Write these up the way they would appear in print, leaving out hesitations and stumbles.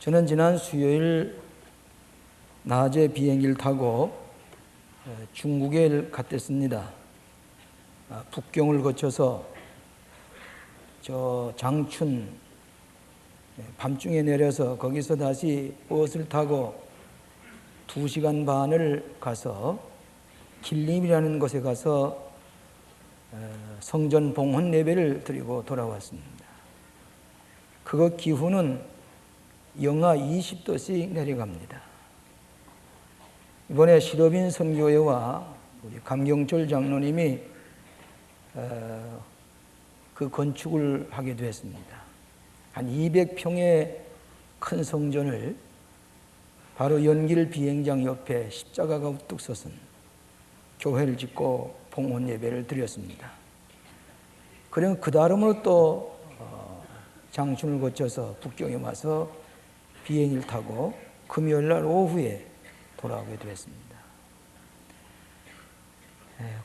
저는 지난 수요일 낮에 비행기를 타고 중국에 갔댔습니다. 북경을 거쳐서 저 장춘 밤중에 내려서 거기서 다시 버스를 타고 2시간 반을 가서 길림이라는 곳에 가서 성전 봉헌 예배를 드리고 돌아왔습니다. 그거 기후는 영하 20도씩 내려갑니다. 이번에 시러빈 선교회와 우리 감경철 장로님이 그 건축을 하게 되었습니다. 한 200평의 큰 성전을 바로 연길 비행장 옆에 십자가가 우뚝 솟은 교회를 짓고 봉헌 예배를 드렸습니다. 그리고 그 다음으로 또 장춘을 거쳐서 북경에 와서 비행기를 타고 금요일날 오후에 돌아오게 되었습니다.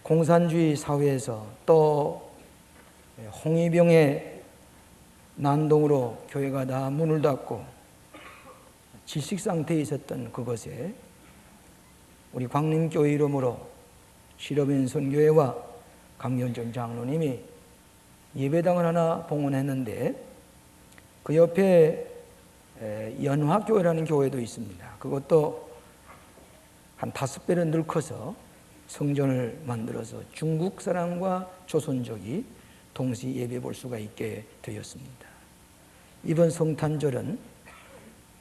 공산주의 사회에서 또 홍위병의 난동으로 교회가 다 문을 닫고 질식 상태에 있었던 그곳에 우리 광림교회 이름으로 시러빈 선교회와 강경철 장로님이 예배당을 하나 봉헌했는데 그 옆에 연화교회라는 교회도 있습니다. 그것도 한 5배로 늙어서 성전을 만들어서 중국 사람과 조선족이 동시 예배 볼 수가 있게 되었습니다. 이번 성탄절은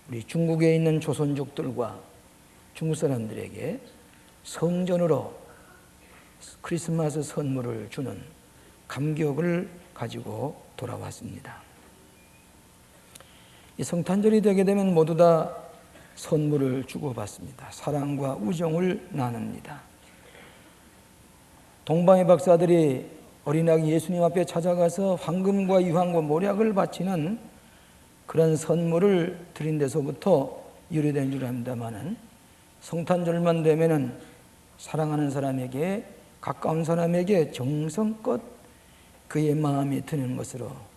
우리 중국에 있는 조선족들과 중국 사람들에게 성전으로 크리스마스 선물을 주는 감격을 가지고 돌아왔습니다. 이 성탄절이 되게 되면 모두 다 선물을 주고받습니다. 사랑과 우정을 나눕니다. 동방의 박사들이 어린아기 예수님 앞에 찾아가서 황금과 유황과 모략을 바치는 그런 선물을 드린 데서부터 유래된 줄 압니다마는 성탄절만 되면은 사랑하는 사람에게 가까운 사람에게 정성껏 그의 마음이 드는 것으로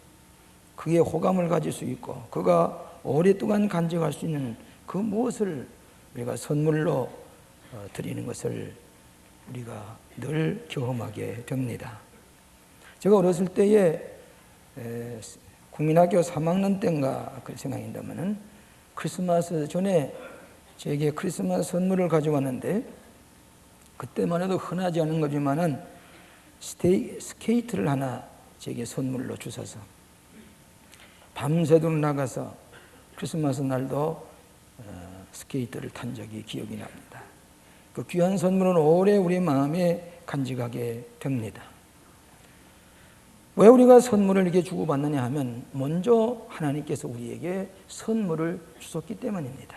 그의 호감을 가질 수 있고 그가 오랫동안 간직할 수 있는 그 무엇을 우리가 선물로 드리는 것을 우리가 늘 경험하게 됩니다. 제가 어렸을 때에 국민학교 3학년 때인가 그 생각인다면은 크리스마스 전에 제게 크리스마스 선물을 가져왔는데 그때만 해도 흔하지 않은 거지만은 스케이트를 하나 제게 선물로 주셔서 밤새도록 나가서 크리스마스 날도 스케이트를 탄 적이 기억이 납니다. 그 귀한 선물은 오래 우리 마음에 간직하게 됩니다. 왜 우리가 선물을 이렇게 주고받느냐 하면 먼저 하나님께서 우리에게 선물을 주셨기 때문입니다.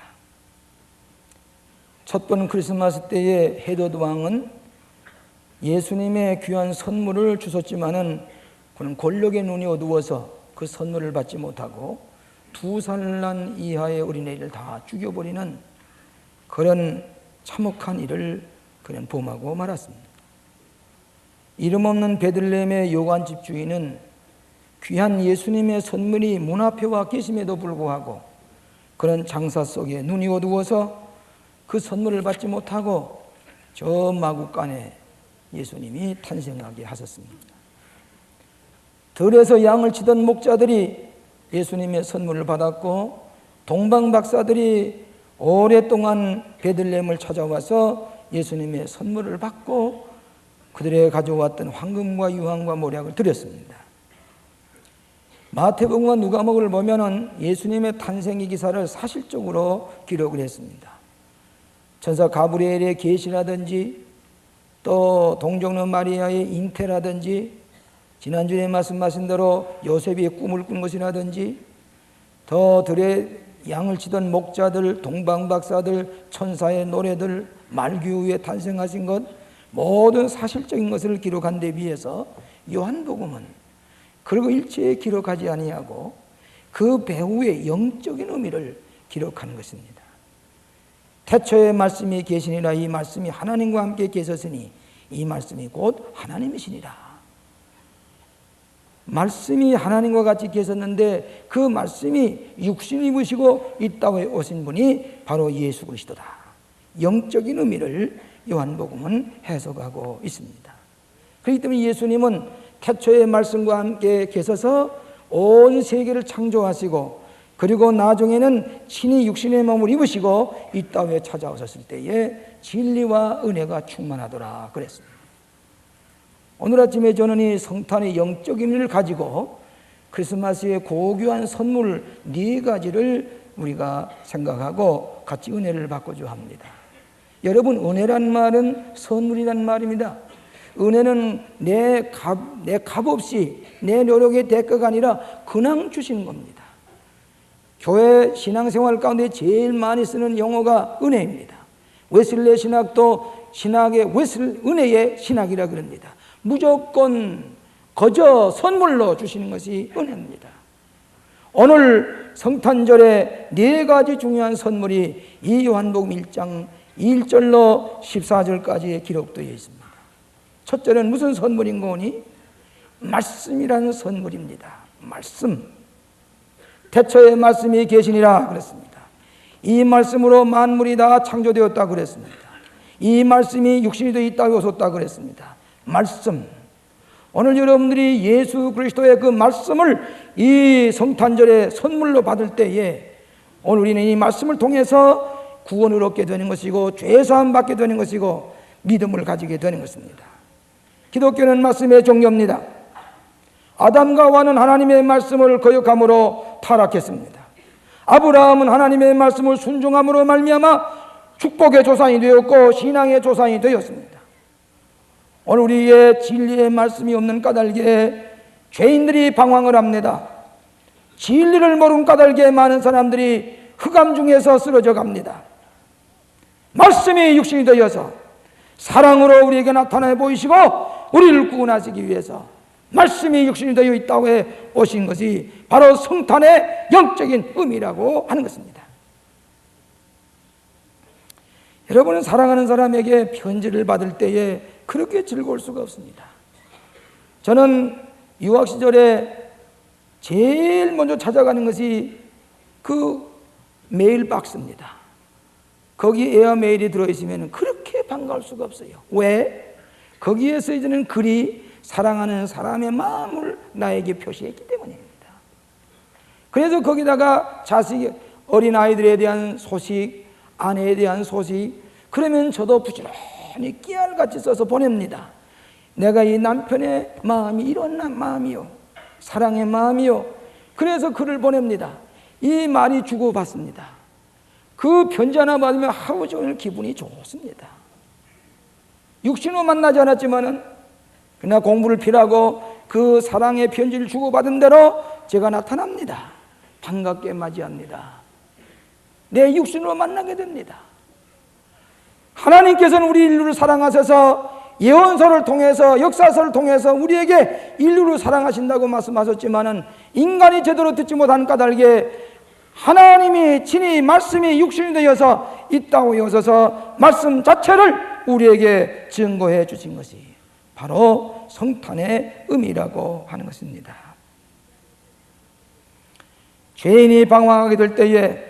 첫 번 크리스마스 때에 헤로드 왕은 예수님의 귀한 선물을 주셨지만은 그는 권력의 눈이 어두워서 그 선물을 받지 못하고 2살 난 이하의 어린애를 다 죽여버리는 그런 참혹한 일을 그는 범하고 말았습니다. 이름 없는 베들레헴의 요관집 주인은 귀한 예수님의 선물이 문 앞에 와 계심에도 불구하고 그런 장사 속에 눈이 어두워서 그 선물을 받지 못하고 저 마구간에 예수님이 탄생하게 하셨습니다. 들에서 양을 치던 목자들이 예수님의 선물을 받았고 동방 박사들이 오랫동안 베들레헴을 찾아와서 예수님의 선물을 받고 그들의 가져왔던 황금과 유황과 모략을 드렸습니다. 마태복음과 누가복음을 보면은 예수님의 탄생의 기사를 사실적으로 기록을 했습니다. 천사 가브리엘의 계시라든지 또 동정녀 마리아의 잉태라든지 지난주에 말씀하신 대로 요셉이 꿈을 꾼 것이라든지 더 들에 양을 치던 목자들, 동방박사들, 천사의 노래들, 말기후에 탄생하신 것 모든 사실적인 것을 기록한 데 비해서 요한복음은 그리고 일체에 기록하지 아니하고 그 배후의 영적인 의미를 기록하는 것입니다. 태초에 말씀이 계시니라 이 말씀이 하나님과 함께 계셨으니 이 말씀이 곧 하나님이시니라. 말씀이 하나님과 같이 계셨는데 그 말씀이 육신을 입으시고 이 땅에 오신 분이 바로 예수 그리스도다. 영적인 의미를 요한복음은 해석하고 있습니다. 그렇기 때문에 예수님은 태초의 말씀과 함께 계셔서 온 세계를 창조하시고 그리고 나중에는 친히 육신의 몸을 입으시고 이 땅에 찾아오셨을 때에 진리와 은혜가 충만하더라 그랬습니다. 오늘 아침에 저는 이 성탄의 영적 의미를 가지고 크리스마스의 고귀한 선물 4가지를 우리가 생각하고 같이 은혜를 받고자 합니다. 여러분, 은혜란 말은 선물이란 말입니다. 은혜는 내 값없이 내 노력의 대가가 아니라 그냥 주시는 겁니다. 교회 신앙생활 가운데 제일 많이 쓰는 용어가 은혜입니다. 웨슬레 신학도 신학의 은혜의 신학이라 그럽니다. 무조건 거저 선물로 주시는 것이 은혜입니다. 오늘 성탄절에 4가지 중요한 선물이 이 요한복음 1장 1절로 14절까지 기록되어 있습니다. 첫째는 무슨 선물인 거니? 말씀이라는 선물입니다. 말씀. 태초에 말씀이 계시니라 그랬습니다. 이 말씀으로 만물이 다 창조되었다 그랬습니다. 이 말씀이 육신이 되어 이 땅에 오셨다 그랬습니다. 말씀. 오늘 여러분들이 예수 그리스도의 그 말씀을 이 성탄절에 선물로 받을 때에 오늘 우리는 이 말씀을 통해서 구원을 얻게 되는 것이고 죄사함 받게 되는 것이고 믿음을 가지게 되는 것입니다. 기독교는 말씀의 종교입니다. 아담과 하와는 하나님의 말씀을 거역함으로 타락했습니다. 아브라함은 하나님의 말씀을 순종함으로 말미암아 축복의 조상이 되었고 신앙의 조상이 되었습니다. 오늘 우리의 진리의 말씀이 없는 까닭에 죄인들이 방황을 합니다. 진리를 모르는 까닭에 많은 사람들이 흑암 중에서 쓰러져 갑니다. 말씀이 육신이 되어서 사랑으로 우리에게 나타나 보이시고 우리를 구원하시기 위해서 말씀이 육신이 되어 있다고 해 오신 것이 바로 성탄의 영적인 의미라고 하는 것입니다. 여러분은 사랑하는 사람에게 편지를 받을 때에 그렇게 즐거울 수가 없습니다. 저는 유학 시절에 제일 먼저 찾아가는 것이 그 메일 박스입니다. 거기 에어메일이 들어있으면 그렇게 반가울 수가 없어요. 왜? 거기에 쓰여지는 글이 사랑하는 사람의 마음을 나에게 표시했기 때문입니다. 그래서 거기다가 자식, 어린아이들에 대한 소식, 아내에 대한 소식, 그러면 저도 부지런히 깨알같이 써서 보냅니다. 내가 이 남편의 마음이 이런 마음이요, 사랑의 마음이요. 그래서 글을 보냅니다. 이 말이 주고받습니다. 그 편지 하나 받으면 하루 종일 기분이 좋습니다. 육신으로 만나지 않았지만은 그러나 공부를 필요하고 그 사랑의 편지를 주고받은 대로 제가 나타납니다. 반갑게 맞이합니다. 내 육신으로 만나게 됩니다. 하나님께서는 우리 인류를 사랑하셔서 예언서를 통해서 역사서를 통해서 우리에게 인류를 사랑하신다고 말씀하셨지만은 인간이 제대로 듣지 못한 까닭에 하나님이 친히 말씀이 육신이 되어서 이 땅에 오셔서 말씀 자체를 우리에게 증거해 주신 것이 바로 성탄의 의미라고 하는 것입니다. 죄인이 방황하게 될 때에,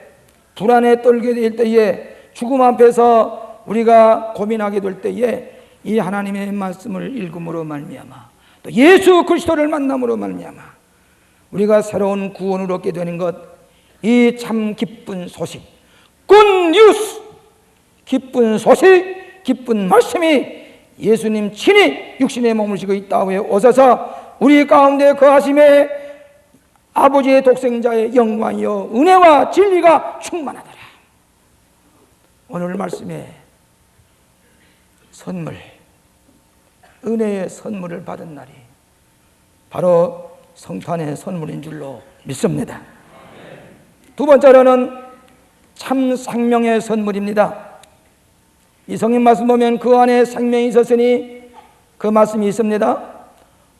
불안에 떨게 될 때에, 죽음 앞에서 우리가 고민하게 될 때에 이 하나님의 말씀을 읽음으로 말미암아 또 예수 그리스도를 만남으로 말미암아 우리가 새로운 구원을 얻게 되는 것, 이 참 기쁜 소식, 굿뉴스, 기쁜 소식, 기쁜 말씀이 예수님 친히 육신의 몸을 지고 이 땅에 오셔서 우리 가운데 거하심에 아버지의 독생자의 영광이요 은혜와 진리가 충만하더라. 오늘 말씀에 선물, 은혜의 선물을 받은 날이 바로 성탄의 선물인 줄로 믿습니다. 두 번째로는 참 생명의 선물입니다. 이 성경 말씀 보면 그 안에 생명이 있었으니 그 말씀이 있습니다.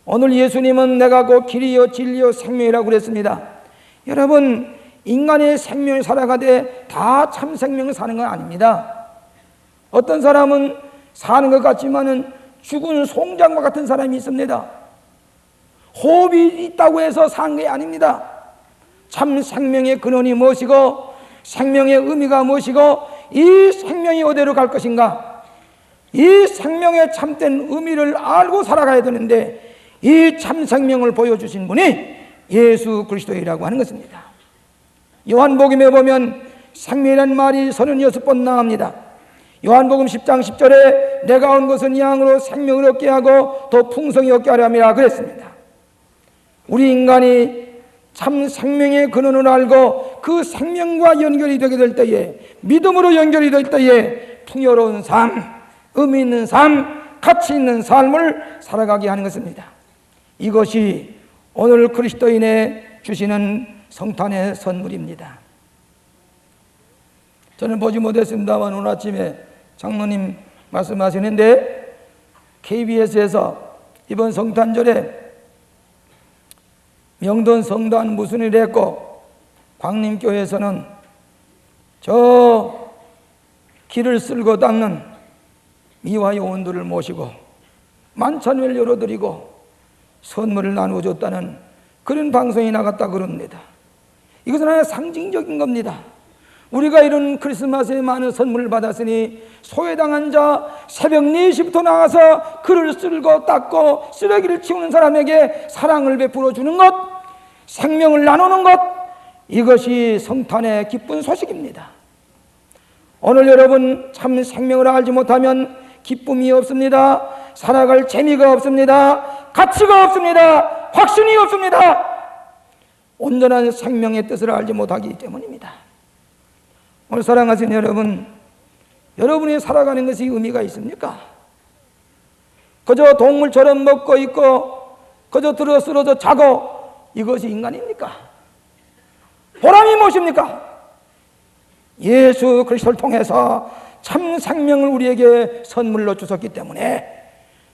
오늘 예수님은 내가 곧 길이요 진리요 생명이라고 그랬습니다. 여러분, 인간의 생명을 살아가되 다 참 생명을 사는 건 아닙니다. 어떤 사람은 사는 것 같지만은 죽은 송장과 같은 사람이 있습니다. 호흡이 있다고 해서 산 게 아닙니다. 참 생명의 근원이 무엇이고 생명의 의미가 무엇이고 이 생명이 어디로 갈 것인가, 이 생명의 참된 의미를 알고 살아가야 되는데 이 참 생명을 보여주신 분이 예수 그리스도이라고 하는 것입니다. 요한복음에 보면 생명이라는 말이 36번 나옵니다. 요한복음 10장 10절에 내가 온 것은 양으로 생명을 얻게 하고 더 풍성히 얻게 하려 함이라 그랬습니다. 우리 인간이 참 생명의 근원을 알고 그 생명과 연결이 되게 될 때에, 믿음으로 연결이 될 때에 풍요로운 삶, 의미 있는 삶, 가치 있는 삶을 살아가게 하는 것입니다. 이것이 오늘 그리스도인의 주시는 성탄의 선물입니다. 저는 보지 못했습니다만 오늘 아침에 장로님 말씀하시는데 KBS에서 이번 성탄절에 명동 성단 무슨 일을 했고 광림교회에서는 저 길을 쓸고 닦는 미화 요원들을 모시고 만찬을 열어드리고 선물을 나누어줬다는 그런 방송이 나갔다 그럽니다. 이것은 하나의 상징적인 겁니다. 우리가 이런 크리스마스에 많은 선물을 받았으니 소외당한 자 새벽 4시부터 나가서 글을 쓸고 닦고 쓰레기를 치우는 사람에게 사랑을 베풀어 주는 것, 생명을 나누는 것, 이것이 성탄의 기쁜 소식입니다. 오늘 여러분 참 생명을 알지 못하면 기쁨이 없습니다. 살아갈 재미가 없습니다. 가치가 없습니다. 확신이 없습니다. 온전한 생명의 뜻을 알지 못하기 때문입니다. 오늘 사랑하시는 여러분, 여러분이 살아가는 것이 의미가 있습니까? 그저 동물처럼 먹고 있고 그저 들어 쓰러져 자고 이것이 인간입니까? 보람이 무엇입니까? 예수 그리스도를 통해서 참 생명을 우리에게 선물로 주셨기 때문에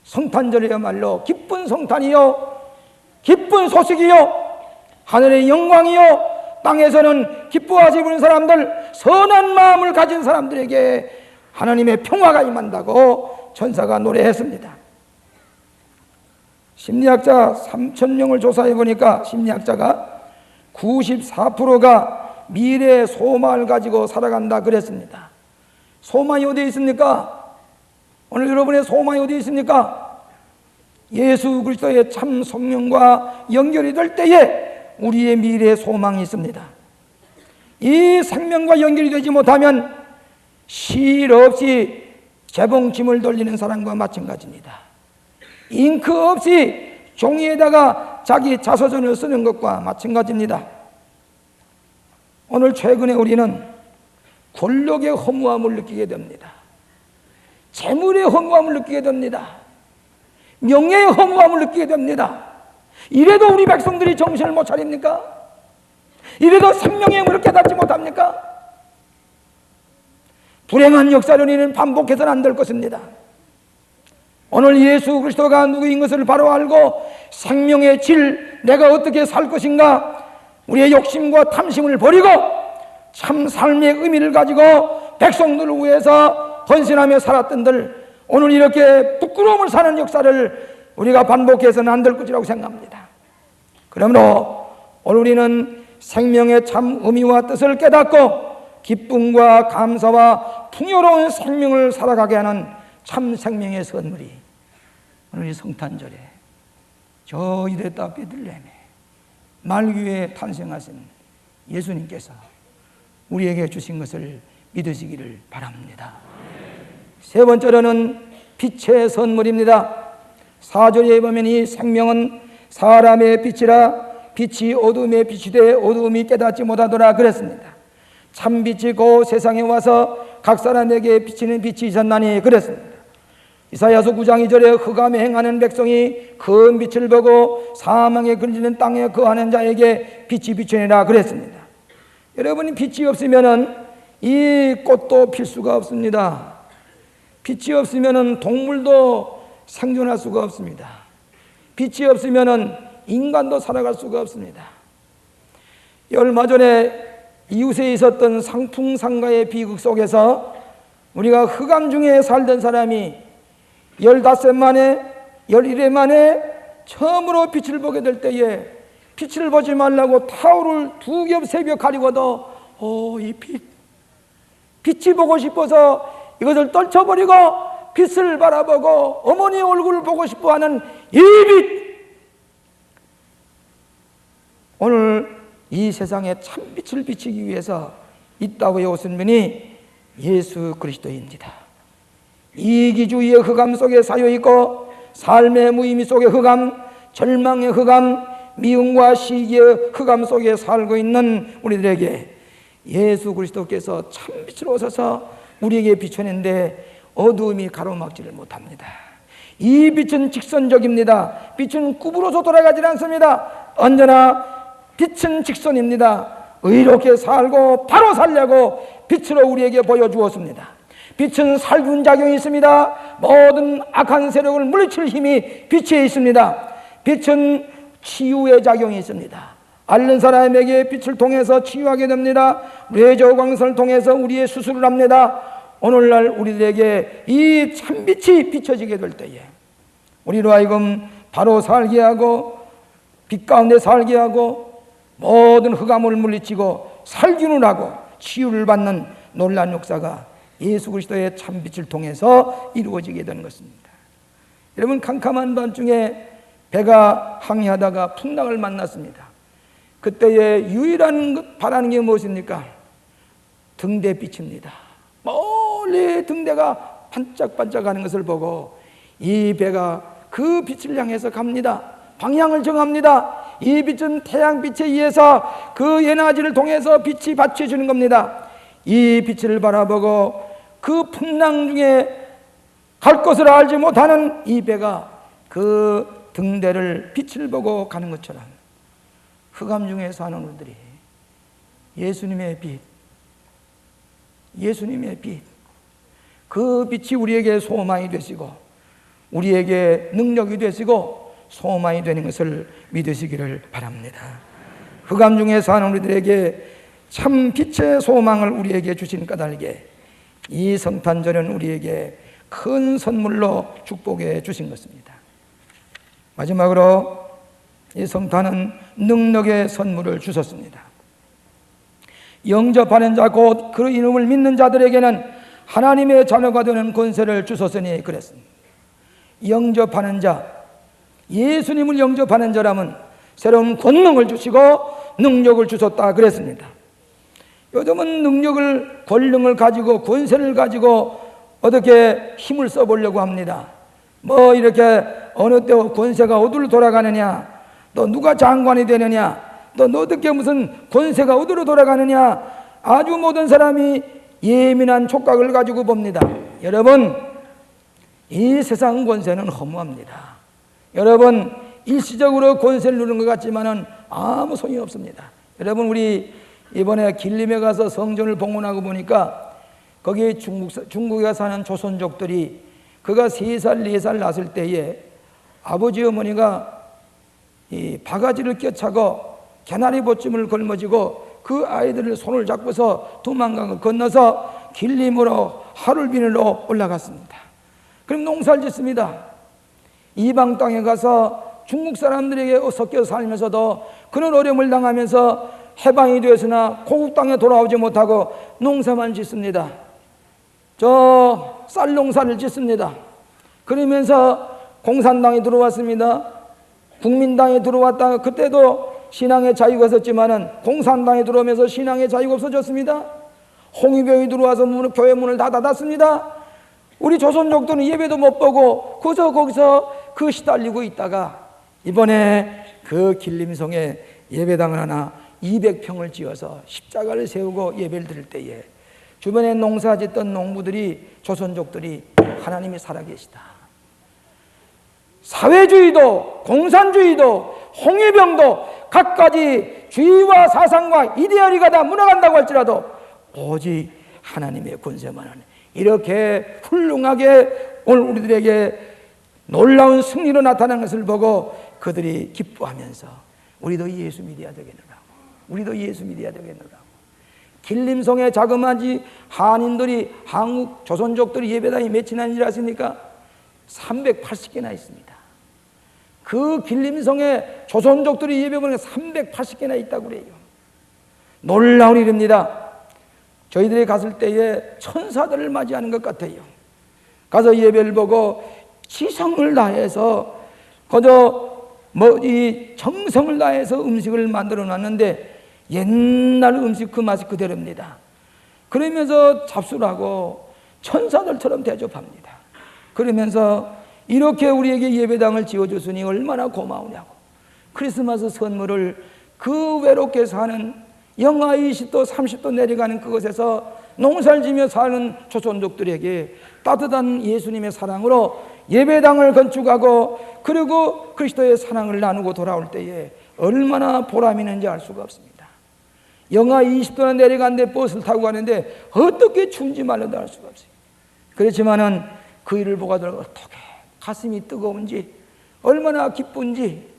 성탄절이야말로 기쁜 성탄이요, 기쁜 소식이요, 하늘의 영광이요, 땅에서는 기뻐하시는 사람들, 선한 마음을 가진 사람들에게 하나님의 평화가 임한다고 천사가 노래했습니다. 심리학자 3,000명을 조사해 보니까 심리학자가 94%가 미래의 소망을 가지고 살아간다 그랬습니다. 소망이 어디에 있습니까? 오늘 여러분의 소망이 어디에 있습니까? 예수 그리스도의 참 성령과 연결이 될 때에 우리의 미래의 소망이 있습니다. 이 생명과 연결이 되지 못하면 실 없이 재봉침을 돌리는 사람과 마찬가지입니다. 잉크 없이 종이에다가 자기 자서전을 쓰는 것과 마찬가지입니다. 오늘 최근에 우리는 권력의 허무함을 느끼게 됩니다. 재물의 허무함을 느끼게 됩니다. 명예의 허무함을 느끼게 됩니다. 이래도 우리 백성들이 정신을 못 차립니까? 이래도 생명의 의무를 깨닫지 못합니까? 불행한 역사를 우리는 반복해서는 안 될 것입니다. 오늘 예수 그리스도가 누구인 것을 바로 알고 생명의 질, 내가 어떻게 살 것인가, 우리의 욕심과 탐심을 버리고 참 삶의 의미를 가지고 백성들을 위해서 헌신하며 살았던들, 오늘 이렇게 부끄러움을 사는 역사를 우리가 반복해서는 안 될 것이라고 생각합니다. 그러므로 오늘 우리는 생명의 참 의미와 뜻을 깨닫고 기쁨과 감사와 풍요로운 생명을 살아가게 하는 참 생명의 선물이 오늘 이 성탄절에 저 유대다 베들레헴에 말귀에 탄생하신 예수님께서 우리에게 주신 것을 믿으시기를 바랍니다. 세 번째로는 빛의 선물입니다. 4절에 보면 이 생명은 사람의 빛이라 빛이 어둠에 빛이 돼 어둠이 깨닫지 못하더라 그랬습니다. 참 빛이 그 세상에 와서 각 사람에게 비치는 빛이셨나니 그랬습니다. 이사야서 9장 2절에 흑암에 행하는 백성이 큰 빛을 보고 사망에 그리는 땅에 거하는 자에게 빛이 비추니라 그랬습니다. 여러분이 빛이 없으면은 이 꽃도 필 수가 없습니다. 빛이 없으면은 동물도 생존할 수가 없습니다. 빛이 없으면은 인간도 살아갈 수가 없습니다. 얼마 전에 이웃에 있었던 상풍상가의 비극 속에서 우리가 흑암 중에 살던 사람이 15세 만에 11회 만에 처음으로 빛을 보게 될 때에 빛을 보지 말라고 타올을 2겹 3겹 가리고도 이 빛이 보고 싶어서 이것을 떨쳐버리고 빛을 바라보고 어머니 얼굴을 보고 싶어하는 이 빛, 오늘 이 세상에 참빛을 비치기 위해서 있다고 오신 분이 예수 그리스도입니다. 이기주의의 흑암 속에 사여있고 삶의 무의미 속의 흑암, 절망의 흑암, 미움과 시기의 흑암 속에 살고 있는 우리들에게 예수 그리스도께서 참빛으로 오셔서 우리에게 비춰낸데 어두움이 가로막지를 못합니다. 이 빛은 직선적입니다. 빛은 굽으로서 돌아가지 않습니다. 언제나 빛은 직선입니다. 의롭게 살고 바로 살려고 빛으로 우리에게 보여주었습니다. 빛은 살균 작용이 있습니다. 모든 악한 세력을 물리칠 힘이 빛에 있습니다. 빛은 치유의 작용이 있습니다. 앓는 사람에게 빛을 통해서 치유하게 됩니다. 뇌저광선을 통해서 우리의 수술을 합니다. 오늘날 우리들에게 이 참빛이 비춰지게 될 때에 우리로 하여금 바로 살게 하고 빛 가운데 살게 하고 모든 흑암을 물리치고 살균을 하고 치유를 받는 놀라운 역사가 예수 그리스도의 참빛을 통해서 이루어지게 되는 것입니다. 여러분, 캄캄한 밤중에 배가 항해하다가 풍랑을 만났습니다. 그때에 유일한 바라는 게 무엇입니까? 등대빛입니다. 멀리 등대가 반짝반짝하는 것을 보고 이 배가 그 빛을 향해서 갑니다. 방향을 정합니다. 이 빛은 태양빛에 의해서 그 에너지를 통해서 빛이 받쳐주는 겁니다. 이 빛을 바라보고 그 풍랑 중에 갈 것을 알지 못하는 이 배가 그 등대를 빛을 보고 가는 것처럼 흑암 중에 사는 우리들이 예수님의 빛, 예수님의 빛, 그 빛이 우리에게 소망이 되시고 우리에게 능력이 되시고 소망이 되는 것을 믿으시기를 바랍니다. 흑암 중에 사는 우리들에게 참 빛의 소망을 우리에게 주신 까닭에 이 성탄절은 우리에게 큰 선물로 축복해 주신 것입니다. 마지막으로 이 성탄은 능력의 선물을 주셨습니다. 영접하는 자 곧 그 이름을 믿는 자들에게는 하나님의 자녀가 되는 권세를 주셨으니 그랬습니다. 영접하는 자, 예수님을 영접하는 자라면 새로운 권능을 주시고 능력을 주셨다 그랬습니다. 요즘은 능력을, 권능을 가지고 권세를 가지고 어떻게 힘을 써보려고 합니다. 뭐 이렇게 어느 때 권세가 어디로 돌아가느냐, 또 누가 장관이 되느냐, 또 어떻게 무슨 권세가 어디로 돌아가느냐, 아주 모든 사람이 예민한 촉각을 가지고 봅니다. 여러분, 이 세상 권세는 허무합니다. 여러분, 일시적으로 권세를 누리는 것 같지만은 아무 소용이 없습니다. 여러분, 우리 이번에 길림에 가서 성전을 봉헌하고 보니까 거기 중국에 사는 조선족들이 그가 3살, 4살 났을 때에 아버지 어머니가 이 바가지를 껴차고 개나리 보침을 걸머지고 그 아이들을 손을 잡고서 두만강을 건너서 길림으로 하룰빈으로 올라갔습니다. 그럼 농사를 짓습니다. 이방 땅에 가서 중국 사람들에게 섞여 살면서도 그런 어려움을 당하면서 해방이 되었으나 고국 땅에 돌아오지 못하고 농사만 짓습니다. 저 쌀농사를 짓습니다. 그러면서 공산당이 들어왔습니다. 국민당이 들어왔다가 그때도 신앙의 자유가 있었지만은 공산당이 들어오면서 신앙의 자유가 없어졌습니다. 홍위병이 들어와서 교회 문을 다 닫았습니다. 우리 조선족들은 예배도 못 보고 거기서 그 시달리고 있다가 이번에 그 길림성에 예배당을 하나 200평을 지어서 십자가를 세우고 예배를 드릴 때에 주변에 농사 짓던 농부들이, 조선족들이 하나님이 살아계시다, 사회주의도 공산주의도 홍위병도 각가지 주의와 사상과 이데올리가 다 무너간다고 할지라도 오직 하나님의 권세만은 이렇게 훌륭하게 오늘 우리들에게 놀라운 승리로 나타난 것을 보고 그들이 기뻐하면서 우리도 예수 믿어야 되겠노라, 우리도 예수 믿어야 되겠노라. 길림성에 자그마치 한인들이, 한국 조선족들이 예배당이 몇이나 있습니까? 380개나 있습니다. 그 길림성에 조선족들이 예배당이 380개나 있다고 그래요. 놀라운 일입니다. 저희들이 갔을 때에 천사들을 맞이하는 것 같아요. 가서 예배를 보고 지성을 다해서 그저 이 정성을 다해서 음식을 만들어 놨는데 옛날 음식 그 맛이 그대로입니다. 그러면서 잡수를 하고 천사들처럼 대접합니다. 그러면서 이렇게 우리에게 예배당을 지어줬으니 얼마나 고마우냐고. 크리스마스 선물을 그 외롭게 사는 영하 20도 30도 내려가는 그곳에서 농사를 지며 사는 조선족들에게 따뜻한 예수님의 사랑으로 예배당을 건축하고 그리고 그리스도의 사랑을 나누고 돌아올 때에 얼마나 보람이 있는지 알 수가 없습니다. 영하 20도나 내려가는데 버스를 타고 가는데 어떻게 추운지 말로도 알 수가 없어요. 그렇지만은 그 일을 보고들 어떻게 가슴이 뜨거운지 얼마나 기쁜지,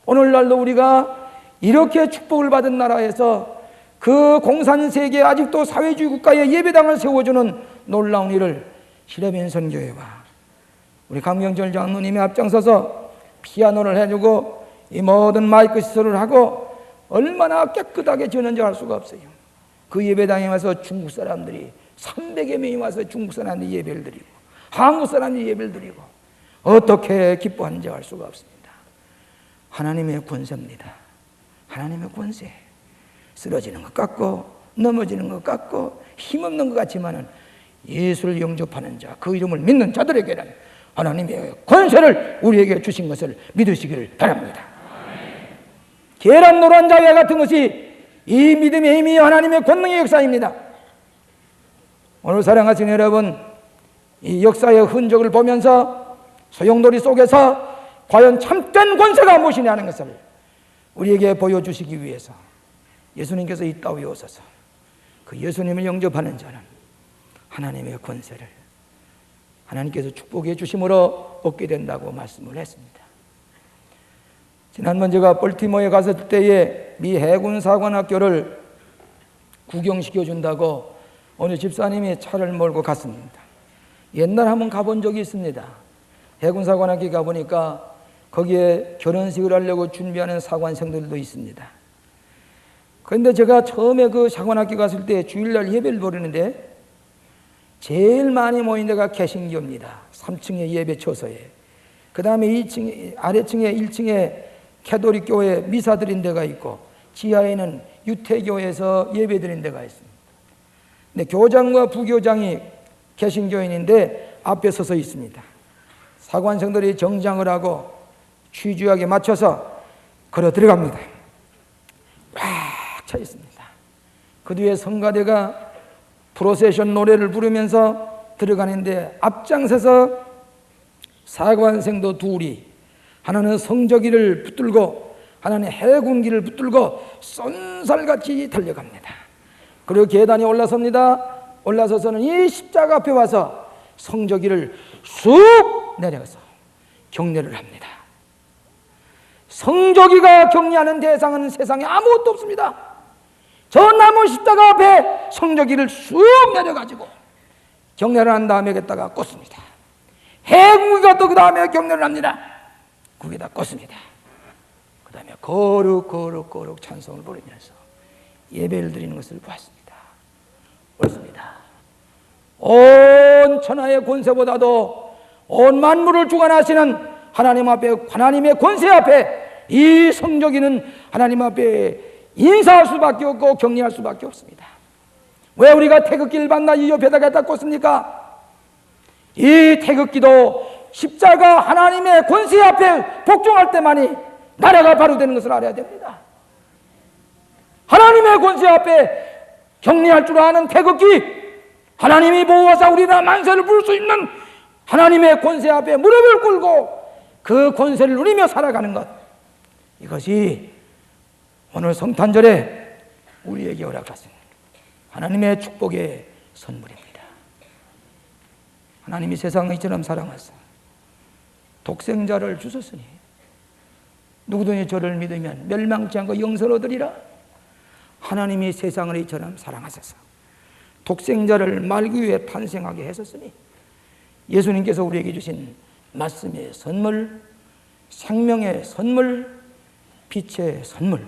오늘날도 우리가 이렇게 축복을 받은 나라에서 그 공산세계 아직도 사회주의 국가에 예배당을 세워주는 놀라운 일을 시라빈 선교회와 우리 강명절 장로님이 앞장서서 피아노를 해주고 이 모든 마이크 시설을 하고 얼마나 깨끗하게 지었는지 알 수가 없어요. 그 예배당에 와서 중국 사람들이 300여 명이 와서 중국 사람들이 예배를 드리고 한국 사람들이 예배를 드리고 어떻게 기뻐하는지 알 수가 없습니다. 하나님의 권세입니다. 하나님의 권세. 쓰러지는 것 같고 넘어지는 것 같고 힘없는 것 같지만은 예수를 영접하는 자, 그 이름을 믿는 자들에게는 하나님의 권세를 우리에게 주신 것을 믿으시기를 바랍니다. 계란 노란자회 같은 것이 이 믿음의 힘이 하나님의 권능의 역사입니다. 오늘 사랑하시는 여러분, 이 역사의 흔적을 보면서 소용돌이 속에서 과연 참된 권세가 무엇이냐 하는 것을 우리에게 보여주시기 위해서 예수님께서 이 땅에 오셔서 그 예수님을 영접하는 자는 하나님의 권세를 하나님께서 축복해 주심으로 얻게 된다고 말씀을 했습니다. 지난번 제가 볼티모어에 갔을 때에 미 해군사관학교를 구경시켜 준다고 어느 집사님이 차를 몰고 갔습니다. 옛날 한번 가본 적이 있습니다. 해군사관학교 가보니까 거기에 결혼식을 하려고 준비하는 사관생들도 있습니다. 그런데 제가 처음에 그 사관학교 갔을 때 주일날 예배를 보려는데 제일 많이 모인 데가 개신교입니다. 3층에 예배 처소에. 그 다음에 2층, 아래층에 1층에 캐톨릭 교회 미사 드린 데가 있고 지하에는 유태교에서 예배 드린 데가 있습니다. 근데 교장과 부교장이 개신교인인데 앞에 서서 있습니다. 사관생들이 정장을 하고 취주하게 맞춰서 걸어 들어갑니다. 꽉 차 있습니다. 그 뒤에 성가대가 프로세션 노래를 부르면서 들어가는데 앞장서서 사관생도 둘이 하나는 성저기를 붙들고 하나는 해군기를 붙들고 쏜살같이 달려갑니다. 그리고 계단에 올라섭니다. 올라서서는 이 십자가 앞에 와서 성저기를 쑥 내려가서 경례를 합니다. 성저기가 경례하는 대상은 세상에 아무것도 없습니다. 저 나무 십자가 앞에 성저기를 쑥 내려가지고 경례를 한 다음에 거기다가 꽂습니다. 해군기가 또 그 다음에 경례를 합니다. 거기다 꽂습니다. 그 다음에 거룩 찬송을 부르면서 예배를 드리는 것을 보았습니다. 옳습니다. 온 천하의 권세보다도 온 만물을 주관하시는 하나님 앞에, 하나님의 권세 앞에 이 성저기는 하나님 앞에 인사할 수밖에 없고 격려할 수밖에 없습니다. 왜 우리가 태극기를 받나 이 옆에다 갖다 꽂습니까? 이 태극기도 십자가 하나님의 권세 앞에 복종할 때만이 나라가 바로 되는 것을 알아야 됩니다. 하나님의 권세 앞에 격려할 줄 아는 태극기, 하나님이 보호하사 우리나라 만세를 부를 수 있는 하나님의 권세 앞에 무릎을 꿇고 그 권세를 누리며 살아가는 것, 이것이 오늘 성탄절에 우리에게 허락하신 하나님의 축복의 선물입니다. 하나님이 세상을 이처럼 사랑하사 독생자를 주셨으니 누구든지 저를 믿으면 멸망치 않고 영생을 얻으리라. 하나님이 세상을 이처럼 사랑하셔서 독생자를 말기 위해 탄생하게 하셨으니 예수님께서 우리에게 주신 말씀의 선물, 생명의 선물, 빛의 선물,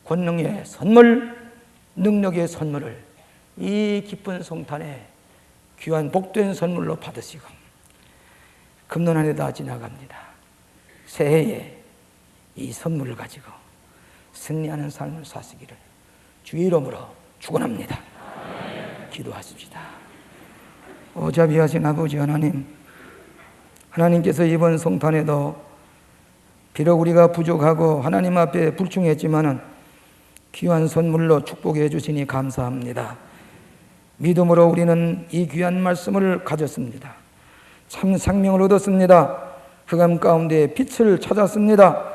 권능의 선물, 능력의 선물을 이 기쁜 성탄에 귀한 복된 선물로 받으시고 금년 한 해 다 지나갑니다. 새해에 이 선물을 가지고 승리하는 삶을 사시기를 주의 이름으로 축원합니다. 기도하십시다. 자비하신 아버지 하나님, 하나님께서 이번 성탄에도 비록 우리가 부족하고 하나님 앞에 불충했지만은 귀한 선물로 축복해 주시니 감사합니다. 믿음으로 우리는 이 귀한 말씀을 가졌습니다. 참 생명을 얻었습니다. 흑암 가운데 빛을 찾았습니다.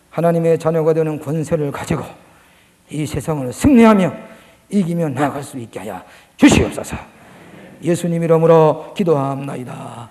하나님의 자녀가 되는 권세를 가지고 이 세상을 승리하며 이기며 나아갈 수 있게 하여 주시옵소서. 예수님 이름으로 기도합나이다.